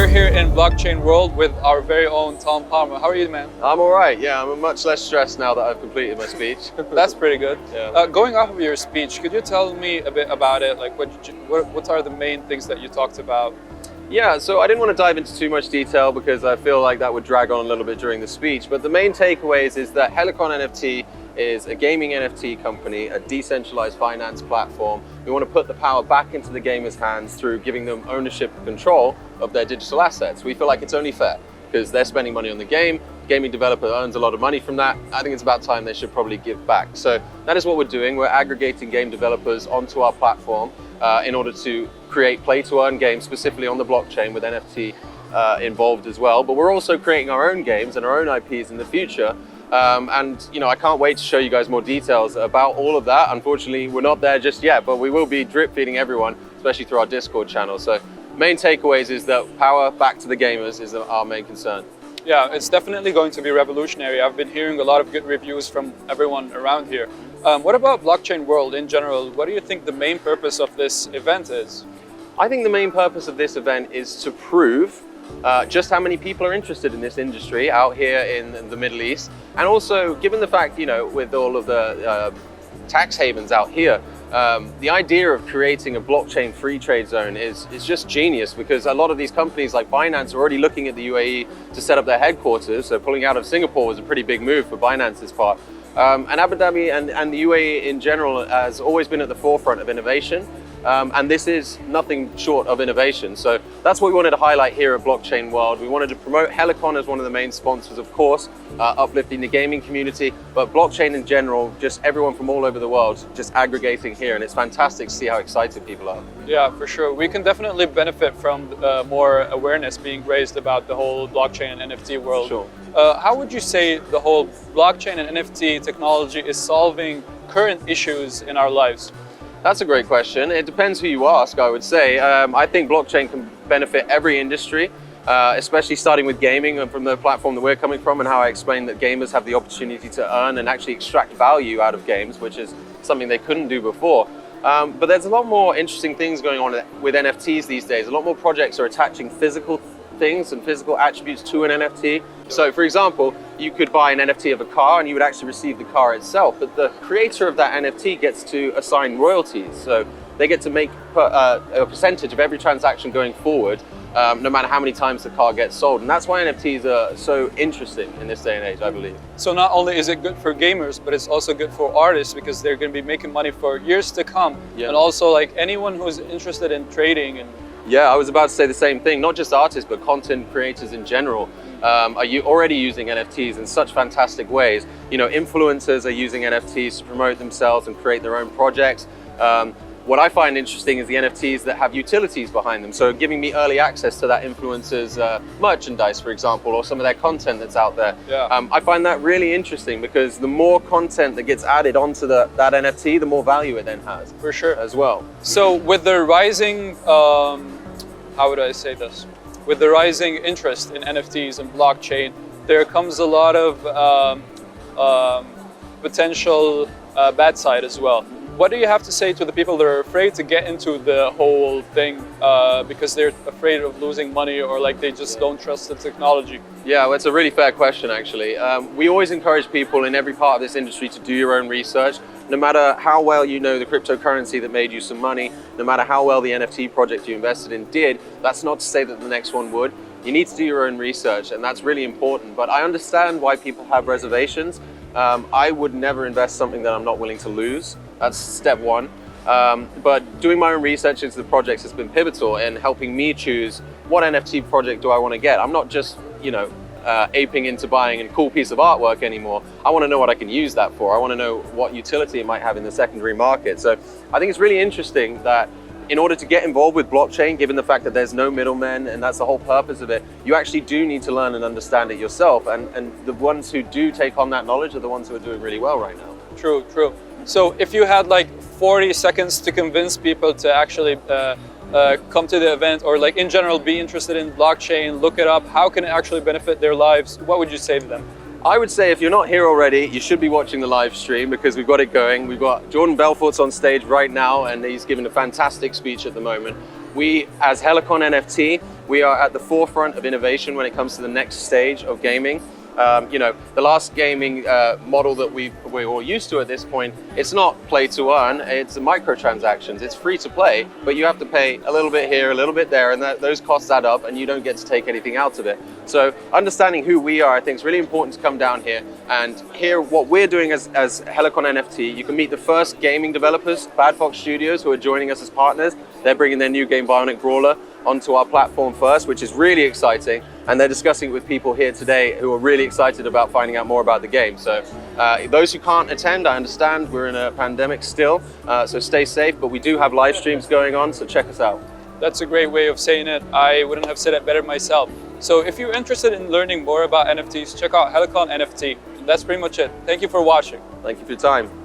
here in blockchain world with our very own Tom Palmer. How are you, man? I'm all right. Yeah, I'm much less stressed now that I've completed my speech. That's pretty good. Yeah. Going off of your speech, could you tell me a bit about it? Like, what are the main things that you talked about? Yeah, so I didn't want to dive into too much detail because I feel like that would drag on a little bit during the speech. But the main takeaways is that Helicon NFT is a gaming NFT company, a decentralized finance platform. We want to put the power back into the gamers' hands through giving them ownership and control of their digital assets. We feel like it's only fair because they're spending money on the game. Gaming developer earns a lot of money from that. I think it's about time they should probably give back. So that is what we're doing. We're aggregating game developers onto our platform in order to create play-to-earn games specifically on the blockchain with NFT involved as well. But we're also creating our own games and our own IPs in the future. And I can't wait to show you guys more details about all of that. Unfortunately, we're not there just yet, but we will be drip feeding everyone, especially through our Discord channel. So main takeaways is that power back to the gamers is our main concern. Yeah, it's definitely going to be revolutionary. I've been hearing a lot of good reviews from everyone around here. What about blockchain world in general? What do you think the main purpose of this event is? I think the main purpose of this event is to prove just how many people are interested in this industry out here in the Middle East. And also, given the fact, with all of the tax havens out here, the idea of creating a blockchain free trade zone is just genius, because a lot of these companies like Binance are already looking at the UAE to set up their headquarters. So pulling out of Singapore was a pretty big move for Binance's part. And Abu Dhabi and the UAE in general has always been at the forefront of innovation. And this is nothing short of innovation. So that's what we wanted to highlight here at Blockchain World. We wanted to promote Helicon as one of the main sponsors, of course, uplifting the gaming community, but blockchain in general, just everyone from all over the world just aggregating here. And it's fantastic to see how excited people are. Yeah, for sure. We can definitely benefit from more awareness being raised about the whole blockchain and NFT world. Sure. How would you say the whole blockchain and NFT technology is solving current issues in our lives? That's a great question. It depends who you ask, I would say. I think blockchain can benefit every industry, especially starting with gaming and from the platform that we're coming from, and how I explained that gamers have the opportunity to earn and actually extract value out of games, which is something they couldn't do before. But there's a lot more interesting things going on with NFTs these days. A lot more projects are attaching physical things and physical attributes to an NFT. So for example, you could buy an NFT of a car and you would actually receive the car itself, but the creator of that NFT gets to assign royalties. So they get to make a percentage of every transaction going forward, no matter how many times the car gets sold. And that's why NFTs are so interesting in this day and age, I believe. So not only is it good for gamers, but it's also good for artists, because they're going to be making money for years to come. Yeah. And also like anyone who's interested in trading and yeah, I was about to say the same thing. Not just artists, but content creators in general are you already using NFTs in such fantastic ways. Influencers are using NFTs to promote themselves and create their own projects. What I find interesting is the NFTs that have utilities behind them. So giving me early access to that influencer's merchandise, for example, or some of their content that's out there. Yeah. I find that really interesting, because the more content that gets added onto that NFT, the more value it then has. For sure. As well. So with the rising, how would I say this? With the rising interest in NFTs and blockchain, there comes a lot of potential bad side as well. What do you have to say to the people that are afraid to get into the whole thing because they're afraid of losing money, or like they just don't trust the technology? Yeah, well, it's a really fair question, actually. We always encourage people in every part of this industry to do your own research. No matter how well you know the cryptocurrency that made you some money, no matter how well the NFT project you invested in did, that's not to say that the next one would. You need to do your own research, and that's really important. But I understand why people have reservations. I would never invest something that I'm not willing to lose. That's step one. But doing my own research into the projects has been pivotal in helping me choose what NFT project do I want to get. I'm not just, aping into buying a cool piece of artwork anymore. I want to know what I can use that for. I want to know what utility it might have in the secondary market. So I think it's really interesting that in order to get involved with blockchain, given the fact that there's no middlemen and that's the whole purpose of it, you actually do need to learn and understand it yourself. And the ones who do take on that knowledge are the ones who are doing really well right now. True, true. So if you had like 40 seconds to convince people to actually come to the event, or like in general be interested in blockchain, look it up, how can it actually benefit their lives, what would you say to them? I would say if you're not here already, you should be watching the live stream, because we've got it going. We've got Jordan Belfort's on stage right now, and he's giving a fantastic speech at the moment. we, as Helicon NFT, we are at the forefront of innovation when it comes to the next stage of gaming. The last gaming model that we're all used to at this point, it's not play to earn, it's microtransactions. It's free to play, but you have to pay a little bit here, a little bit there, and those costs add up and you don't get to take anything out of it. So understanding who we are, I think, is really important to come down here and hear what we're doing as Helicon NFT. You can meet the first gaming developers, Bad Fox Studios, who are joining us as partners. They're bringing their new game Bionic Brawler onto our platform first, which is really exciting. And they're discussing it with people here today who are really excited about finding out more about the game. So those who can't attend, I understand we're in a pandemic still, so stay safe, but we do have live streams going on, so check us out. That's a great way of saying it. I wouldn't have said it better myself. So if you're interested in learning more about NFTs, check out Helicon NFT. That's pretty much it. Thank you for watching. Thank you for your time.